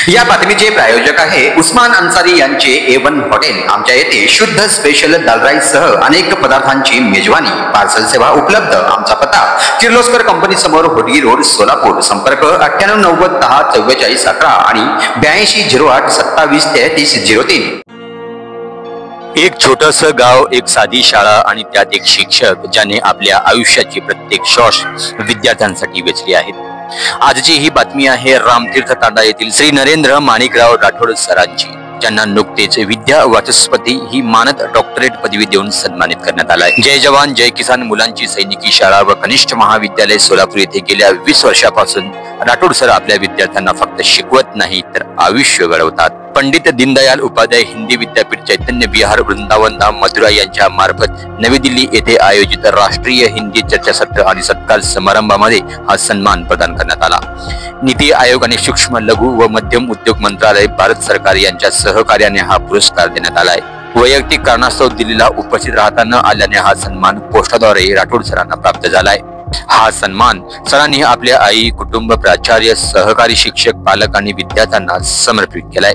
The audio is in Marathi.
या बातमीचे प्रायोजक आहे उस्मान अन्सारी यांचे A1 हॉटेल। आमच्या येथे शुद्ध स्पेशल दाल राईस सह अनेक पदार्थांची मेजवानी, पार्सल सेवा उपलब्ध। आमचा पत्ता किर्लोस्कर कंपनी समोर होडगी रोड सोलापूर। संपर्क 9890 10 44 11 आणि 8208 27 33 03। एक छोटंसं गाव, एक साधी शाळा आणि त्यात एक शिक्षक ज्याने आपल्या आयुष्याची प्रत्येक श्वास विद्यार्थ्यांसाठी वेचली आहेत। आजची ही बातमी आहे रामतीर्थ तांडा येथील श्री नरेंद्र माणिकराव राठोड सरांची, ज्यांना नुकतेच विद्या वाचस्पती ही मानद डॉक्टरेट पदवी देऊन सन्मानित करण्यात आलाय। जय जवान जय किसान मुलांची सैनिकी शाळा व कनिष्ठ महाविद्यालय सोलापूर येथे गेल्या 20 वर्षापासून राठोड सर आपल्या विद्यार्थ्यांना फक्त शिकवत नाही तर आयुष्य घडवतात। पंडित दीनदयाल उपाध्याय हिंदी विद्यापीठ चैतन्य विहार वृंदावन धाम मथुरा यांच्या मार्फत नवी दिल्ली येथे आयोजित राष्ट्रीय हिंदी चर्चासत्र आणि सत्कार समारंभामध्ये हा सन्मान प्रदान करण्यात आला। नीती आयोग आणि सूक्ष्म लघु व मध्यम उद्योग मंत्रालय भारत सरकार यांच्या सहकार्याने हा पुरस्कार देण्यात आलाय। वैयक्तिक कारणास्तव दिल्लीला उपस्थित राहता न आल्याने हा सन्मान पोस्टाद्वारे राठोड सरांना प्राप्त झालाय। हा सन्मान सरांनी आपल्या आई, कुटुंब, प्राचार्य, सहकारी शिक्षक, पालक आणि विद्यार्थ्यांना समर्पित केलाय।